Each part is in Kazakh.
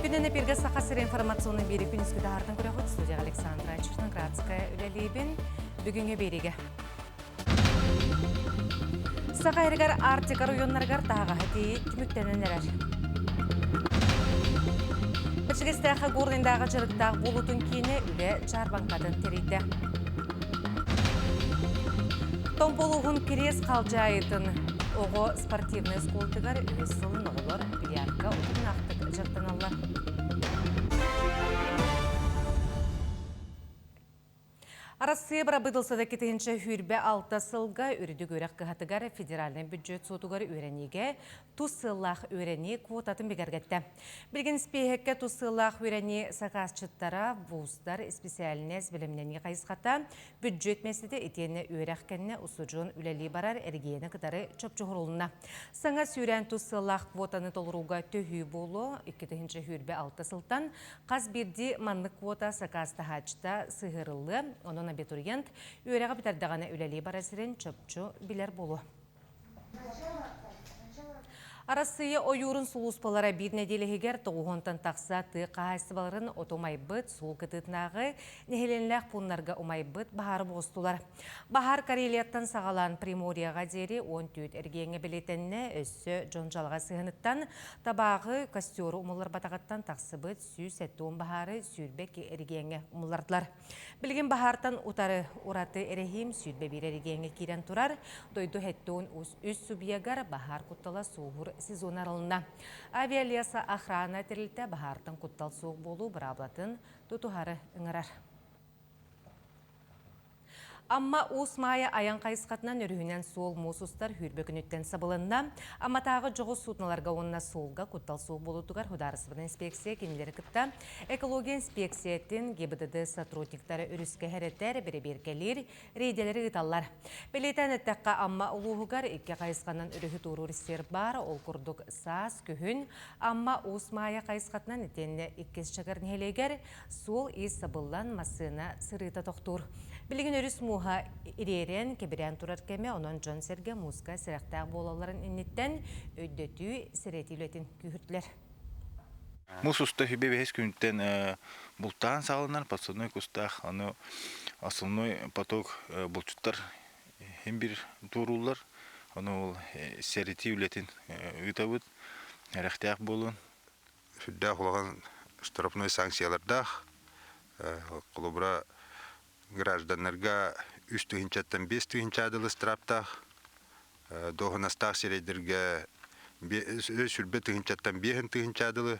Бүгінен эпирге сақасыр информационный бері күнізгі дағырдың көрі студия Александра Черноградская үлелейбін бүгінге береге. Сақайрығар Арктика районларғар тағы хәтейі түміктенен әрәр. Біршігістәқі ғордындағы жырықтағы болутын кейіне үлі жарбанқадын терейді. Томполуғын керес қалжайытын оғы спортивный сколтығар өз сылын оғылыр бильярдқа ұтын ақтық жақтан алар. Арасы бұрабыдылсада кетігінші хүрбе 6 сылға үрді көрек қығатығар федеральный бюджет сотығар өренеге тұз сыллақ өрене квотатын бекергетті. Білген спейхекке тұз сыллақ өрене сақасчыттара вуздар специалінез білімнені қайысқата бюджет мәсіді етені өреккенне ұсыжын үләлі барар әргені қыдары чөпчұғырылына. Саңа сүйрен тұз сыллақ квотаны толыруға төхі болу 2-ші хүрбе 6 сылтан қаз бірді манлық квота сақасты хачта сығырылы, оның абитуриент үйреға бітардағаны үләлі барасырын чөпчу білер болу. Арасыйы ойырын сұлуспалара бір неделігер тоғуғынтан тақса қағайсыбаларын отомай бұд сұл кітітнағы нехеленләқ пұнларға умай бұд бағары боғыстылар. Бағар Карелияттан сағалан Приморияға дері 14 әргеңе білетенне өссі жонжалға сығыныттан табағы костері ұмылар батағаттан тақсы бұд сүй сәттуын бағары сүйрбек әргеңе ұмылардылар. Білген бағартан ұтары ұраты әрехим сүйрбе бір әргеңе керен тұрар, дойду әттуын үз субьегар бағар құттала суғыр сезон аралына. Авиалияса охрана терілті бағартын құттал суық болу бұраблатын тұтуғары ұңырар. Амма Усмая аян қайысқатынан өрігінен сол мұсустар хүрбекінеттен сабылында, амма тағы жоғы сұтыналарға онына солға құттал суық болутығар хударысыбын инспекция кенелері кітті. Экология инспекциятын ГИБДД сотрудниктары үріске әреттер бірі-беркелер, рейделері ғыталар. Белетен әттәққа амма ұлуғығар екі қайысқанан үрігі туруристер бар, ол күрдік саас күхін, амма Усмая қайысқатынан етенне иккес шығыр нелегер, сол ес сабылдан масына сырыта тоқтур. Білген өріс мұға иререн кебірен тұрар кеме, онын Джон Серге музыка сірақтағы болаларын иннеттен өйдөтүй сіретейлетін күйіртлер. Мұс ұста хүбе бәйіз күнттен бұлттан сағылынан патсадной күстақ, аны асылной поток бұлчыттар hem bir тұрулар, аны ол сіретейлетін үйтабыд, әріқтияқ болын. Хүддәқ олаған штрафной санкциялардақ, құлыбыра гражданларга 3-5 адылы страптах, доғынастақ серейдерге сүрбе 5 адылы,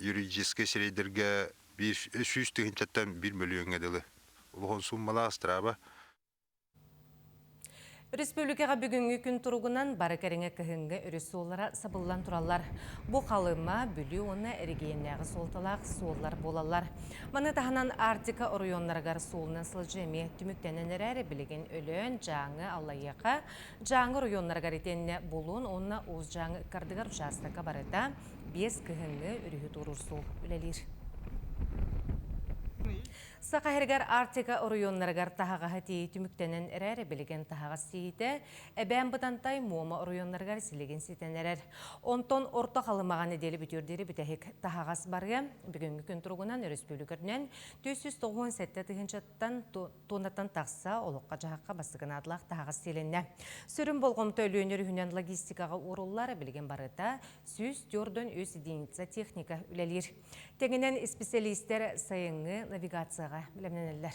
юридическе серейдерге 300-1 миллион адылы. Олғын суммалақ страба. Республикаға бүгінгі күн тұрғынан бары кәріңе кіхінгі үрісі олара сабылан тұралар. Бұ қалыма бүлі оны әргейіннәғы солталақ соллар болалар. Маны тағынан Арктика орайонларғар солынан сылжеме түміктенен әрі білеген өлін жаңы алайыға жаңы орайонларғар етенне болуын онына оз жаңы кардығар участыққа барыда 5 кіхінгі үрігі тұрыр сол үлелер. Сақайырғар Арктика орайонларғар тағаға хәтей түміктенен әрәрі білген тағаға сейді, әбән бұтантай мома орайонларғар сілеген сетен әрәр. Онтон орта қалымаған еделі бүтірдері бүтәхек тағағас барға, бүгінгі күн тұрғынан республикарынан 497 тоннаттан тақса олыққа жағаққа басығын адылақ тағағас селенне. Сүрін болғым төлөнер үйінен логистикаға орыллары білген барыда 104 өз единица техника үлелер. Тегінен специалистер сайыңы навигацияға білімненелер.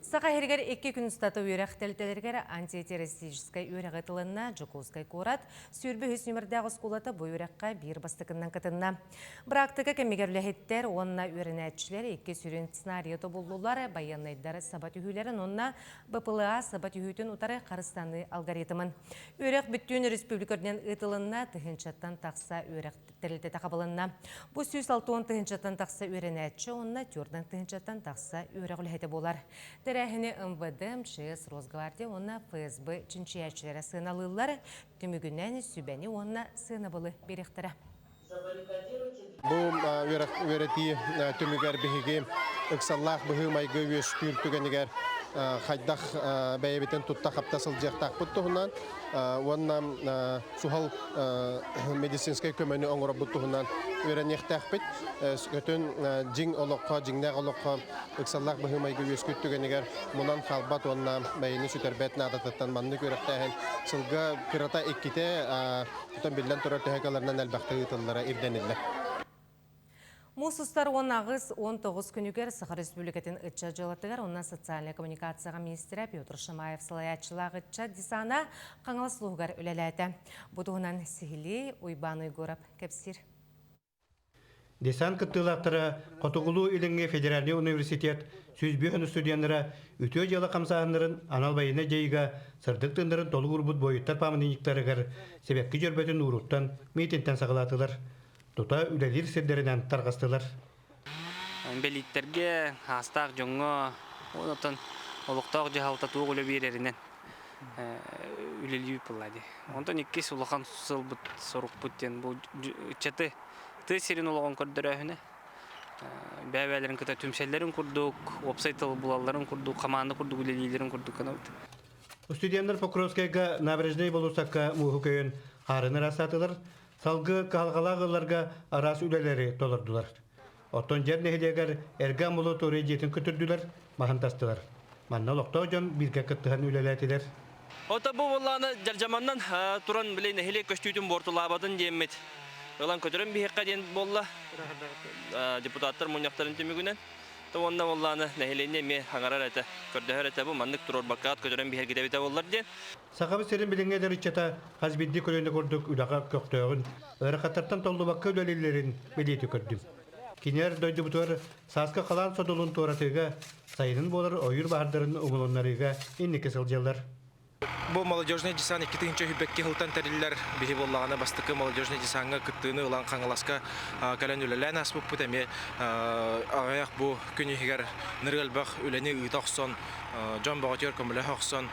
Сақайырғар 2 күн ұстаты үйрек тәлтелергер антитеррористическай үйрек етілінна Жукускай корат, сүрбі үс нөмірдағы скулаты бұл үйрекқа бір бастықыннан кітінна. Бірақтығы кәмегерләхеттер, онына үйренәтшілер 2 сүрін сценарийоты болулар, баянайдары сабат үйілерін, онына БПЛА сабат үйітін ұтары қарыстаны алгоритмын. Үйрек бүттін республикарнен етілінна тұхыншаттан тақса үйрек тәрілті тақабылынна. Бұл 160 тұхыншаттан тақса үйренәтші, онына түрдің тұхыншаттан тақса үйрек үлхеті болар. Тәрәхіне МВД, МЧС, Росгвардия, онына ФСБ чинчиячілері сыналылар, түмігінен сүбәні онына сынабылы беректірі. Бұл өреті түмігер бігі ұқсаллақ бұғы майғы өз түртігенігер хайдах бәйбитен тутта хаптасыл жактак буттугунан онна сухал медицинская көмөнү оңора буттугунан өренехтәхпит көтөн жиң олокко жиңнәг олокко ыксаллак быһымайгы өскүттүгенигер мунан халбат онна бәйни сүтәрбәт надататтан манны көрәктәһен сылга пирата икките тутан билдән турар тәһәкәләрнән әлбәхтә ытыллара ирдәнилләр. Мусустар 19 күнігер Сахар Республикатын ытча жылатыгар, онна социальная коммуникацияға министрі Петр Шамаев салаятчылағы ытча дисана қаңыласлуғар үлеләді. Бұдығынан сихили уйбан уйгорап кәпсір. Десан кыттылақтары Котугулу иліңге Федеральный университет сүзбүйін студенттері үтө жалы қамсағындырын аналбайына жайға сырдықтындырын толы ұрбұт бойыттар памынениктарығар себепкі жөрбетін ұруттан мейтінтен сағылатылар. Тута үлелер сендерінен тарғастылар. Белиттерге хастақ жоңға онытын олықтақ жағалта туық үлі берерінен үлелі үпілады. Онтан екі сұлыған сұл бұт, соруқ бұттен бұл үтчеті ты серін олығын көрдір әхіне. Бәбәлерін күті түмшелерін күрдік, опсайтыл бұлаларын күрдік, қаманды күрдік, үлелейлерін күрдік қана бұт. Студенттер Покровскайға набережный болусаққа мұғы көйін арыны расатылар. Салгы қалғалағыларға арас үлелері толырдылар. Оттон жернехедегер әрган болу торы жетін күтірділер, мағантастылар. Манна лоқтау жон бірге күттіған үлелетілер. Ота бұл болағаны жаржаманнан тұран білейін әхеле көштүйтін бортулабадын жеммет. Олан көтірін бейхекқа ден болла. Депутаттар мұнияқтарын түмігінен. Онна болағаны әхелейіне ме аңарар әті. Көрдіғар әті бұл маннық тұрор баққат көтірін бейхер кедебеті болар ден. Сақабы серін біліңедер үтчата қазбидді көлені көрдік үлаға көқтөғін. Өрі қатартан толды баққа өлелерін белеті көрдім. Кинер дойды бұтыр сасқы қалан содылын торатыға сайынын болар ойыр бағардарын ұмылынларыға иннеке сылжалар. Бұл молодежный десан 2-тінші хүбекке ғылтан тәрілілер бейі болағаны бастықы молодежный десанға күттіғыны ұлан қаңыласқа кәлін үлелән аспып бұт әме ағаяқ бұл күні егер нұрғалбақ үләне ұйтақсон, жон бағатер көмілі қақсон,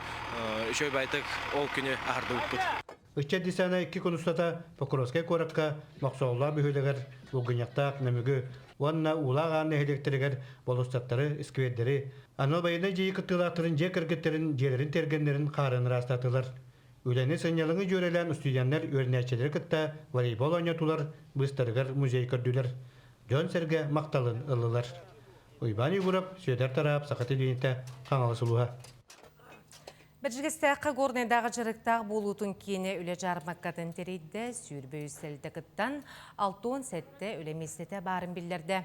үшөй байтық ол күні ағарды ұппыт. Үтчет десана 2 конустата Покровскай коракка мақсолла бүйілігер ұлғыняқтақ нәмігі онна улаған әхелектерігер болыстаттары ісквердері анал байына жейі күттілақтырын же кіргеттерін жерлерін тергендерін қарын растатылар. Үләне сынялыңы жөрелен студенттер өрнәчелер күтті волейбол ойнатулар, бұстарығар музей көрділер. Жон сәрге мақталын ылылар. Уйбан югурап, сөйдер тарап, сақаты дейінті қаңалысылуға. Бәджігістәқі горнайдағы жырықтақ болутын кені үлі жармаққатын терейді сүйірбі үстелді күттан 6-10 сәтті үлі местеті барын білдерді.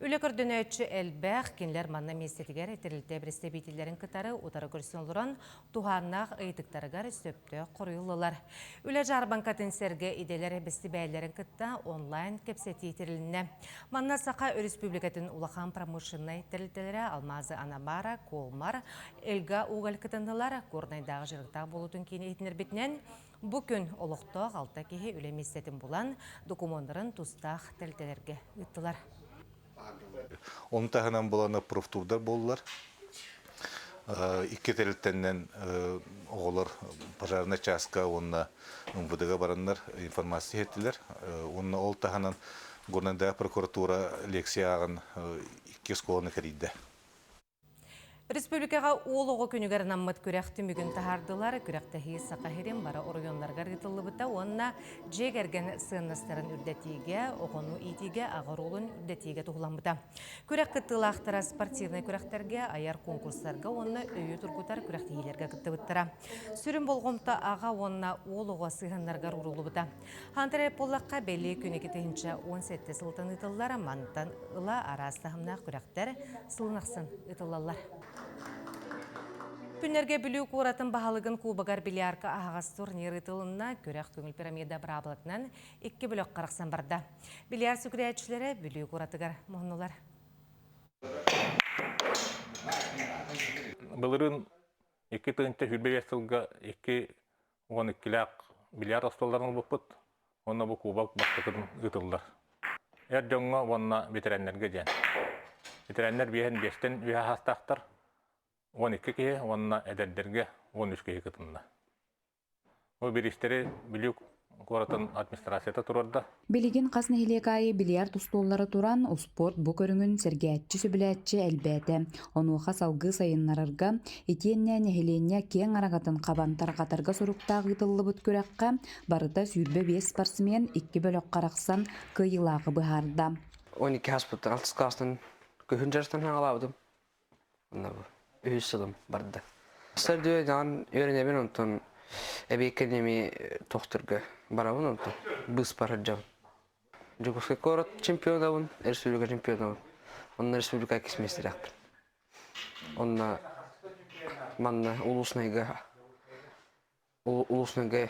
Үлі күрдің өтші әлбәқ кенлер манна местетігер етірілді бірісті бейтілерін күтары ұтары көрсін лұрын туғаннақ ұйтықтарығар сөпті құрылылар. Үлі жармаққатын сәрге иделері бісті бәйлерін күтті онлайн кепсеті етіріліне. Манна сақа республикатын улахан промышынна етірілділері Алмазы Анамара, Колмар, Элга уғал күтінділері Горнайдағы жырықтақ болутын кейіне етінер бетінен бүкін олықтақ алта кейі үлеместетін болан документарын тұстақ тәлтелерге үттілар. Оның тағынан боланы профтурдар болылар. Икі тәліттеннен оғылар пожарна часка онына ұңбыдыға баранлар информация еттілер. Онына ол тағынан Горнайдағы прокуратура лекция ағын 2 сколаны кәрейді. Республикаға олығы күнігер наммыт күрәқті мүгін тахардылар, күрәқтігі сақахерен бара орыйонларға ритылы бұта, онына жегерген сыйыныстарын үрдетіге, оғыну итіге, ағыр олын үрдетіге тұғылан бұта. Күрәқ күттілақтыра спортивный күрәқтерге, аяр конкурстарға, онына өйі тұргутар күрәқтігелерге күтті бұттыра. Сүрін болғымта аға онына олығы сыйынларға ұрылы бұта. Хантары поллаққа бәлі күнекі түйінші 17 сылтын ытыллар, мантан ыла арастағымна күрәқтер сылынақсын ытылалар. Күнерге бүлі қоратын бағалығын кубагар билиарка ағас турнир ытылына көрәқ көңіл пирамида брабылатынан 2 бүлік қарақсан барда. Билиар сүкірәтшілері бүлі қоратығар мұғынулар. Бұлырын 2 тығынча хүрбе вестілгі 2-12 билиар остолларын бұппыт, оны бұл кубак бақтықын ұтылдар. Әр жоңға онына ветеринерге ден. Ветеринер бейін 5-тен үйе хастақтар, 12 кеге, онына әдәддерге 13 кеге кытынна. Ол берістері білік коратын администрацията турарда. Билигин қас нехилекайы бильярд устоллары туран у спорт бу көрүңүн сергәтчи сөбіләтчі әлбәті. Онуға салғы сайыннарырга етенне нехиленне кен арагатын қабантар қатарға соруқтағы тылы бұт көрәққа барыта сүйірбе 5 спортсмен 2 бөлік қарақсан кыйылағы бұхарда. 12 хаспыттан 6 класстан көһүн жарыстан аңалабыдым. Онда бу үйсүдüm барды. Сырды дан öğrenebilen ondan ebekенеми тохтырга барабын ондан быс баражам. Жогоска корот чемпионабын, республика чемпионабын. Онда республика кисместеракпын. Онда манна улуснайга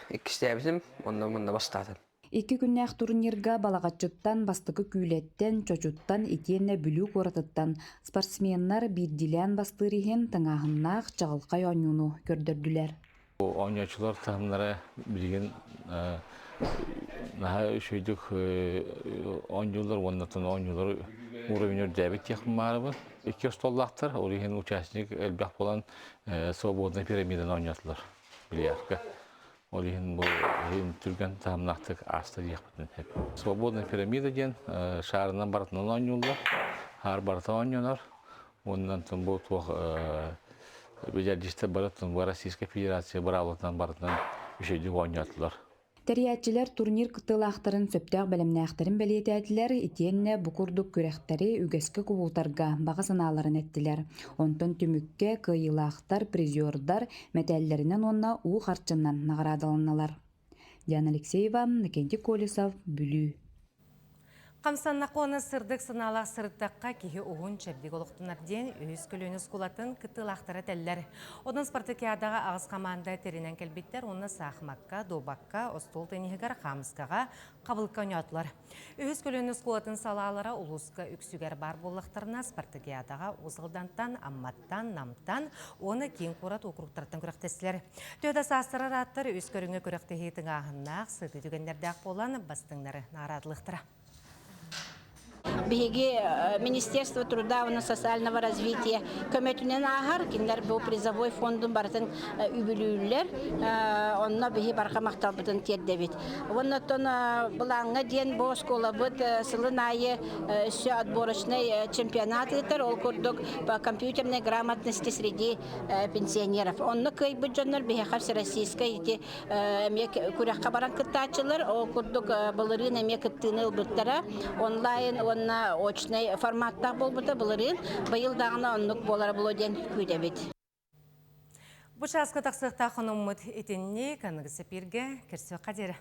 икистебитим, онда мында бастадым. 2 күннәк турнирга балагатчыттан бастыкы күйлеттен, чочуттан, итенне бүлүү коратыттан спортсменнар бирдилен бастырыхен тыңахыннақ чағылқай ойнуну көрдөрдүлер. Oyuncular tahminlere bilgin daha şöydük oyuncular ondan oyuncular uğraşıyor devlet yakınları var. 2 stollaktır. Oraya uçakçılık elbette olan Svobodna piramiden oynadılar. Biliyorlar. Oraya bu Türk'ün tahminattık aslı yaptı hep. Svobodna piramida diyen şehrinden baratından oynuyorlar. Her barata oynuyorlar. Ondan sonra bu Becerişte baratın var Российская Федерация бравлатан баратан үшөйдү ойнатылар. Тәрияатчылар турнир кытылақтарын сөптәк бәлемнәқтарын бәлетәділер, итенне букурдук көрәқтәре үгәске кубултарга баға саналарын әттілер. Онтон түмікке кыйылақтар, призердар, мәтәлләрінен онна у харчыннан нағарадалыналар. Диана Алексеева, Накенти Колесов, Бүлі. Қамсаннақуаны сырдық сыналақ сырдаққа кеге оғын чәбдік олықтынар ден өз көліні скулатын кытылақтары тәлілер. Одан спартакиадаға ағыз қаманда терінен кәлбеттер, оны сақмаққа, добаққа, остол тәнегігер қамысқаға қабылқа өнятылар. Өз көліні скулатын салалара ұлысқа үксігер бар болықтарына спартакиадаға озылдантан, амматтан, намтан, оны кен қорат округтарттан көріқтесілер. Төді састырар аттар өз көріңі көріқтехейтің ағыннақ, сыды дүгендердәқ болан бастыңдары нарадылықтыра. Биги Министерство труда и социального развития көмөтүнен агар киндер бу призовой фондун бартын үбүлүүлөр онна биги барга макталбытын тердебит. Оннотон булаңга ден бу школа бут сылын айы еще отборочный чемпионат этер ол курдук по компьютерной грамотности среди пенсионеров. Онна кый бюджетнер биги всероссийской эти эмек куракка баран кыттачылар ол курдук былырын эмек кыттыны буттара онлайн онна очный форматта болбыта булырын быйыл дагына оннук болар болоден күйдебит. Бу часка таксыкта ханыммыт этенне каныгысы пирге кирсе кадере.